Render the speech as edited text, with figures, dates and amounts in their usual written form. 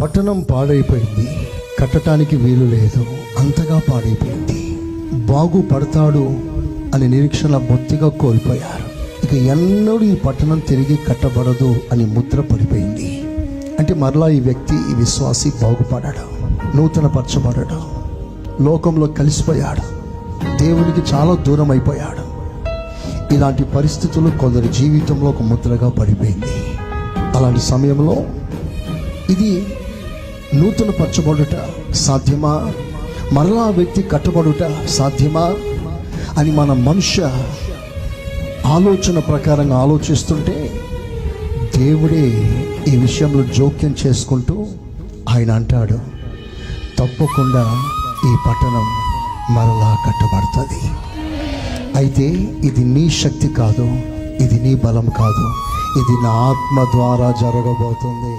పట్టణం పాడైపోయింది, కట్టడానికి వీలు లేదు, అంతగా పాడైపోయింది. బాగుపడతాడు అనే నిరీక్షణ బొత్తిగా కోల్పోయారు. ఇక ఎన్నడూ ఈ పట్టణం తిరిగి కట్టబడదు అని ముద్ర పడిపోయింది. అంటే మరలా ఈ వ్యక్తి, ఈ విశ్వాసి బాగుపడాడు, నూతన పరచబడాడు, లోకంలో కలిసిపోయాడు, దేవునికి చాలా దూరం అయిపోయాడు. ఇలాంటి పరిస్థితులు కొందరి జీవితంలో ఒక ముద్రగా పడిపోయింది. అలాంటి సమయంలో ఇది నూతన పరచబడుట సాధ్యమా, మరలా వ్యక్తి కట్టబడుట సాధ్యమా అని మన మనుష్య ఆలోచన ప్రకారంగా ఆలోచిస్తుంటే దేవుడే ఈ విషయంలో జోక్యం చేసుకుంటూ ఆయన అంటాడు, తప్పకుండా ఈ పట్టణం మరలా కట్టబడుతుంది. అయితే ఇది నీ శక్తి కాదు, ఇది నీ బలం కాదు, ఇది నా ఆత్మ ద్వారా జరగబోతుంది.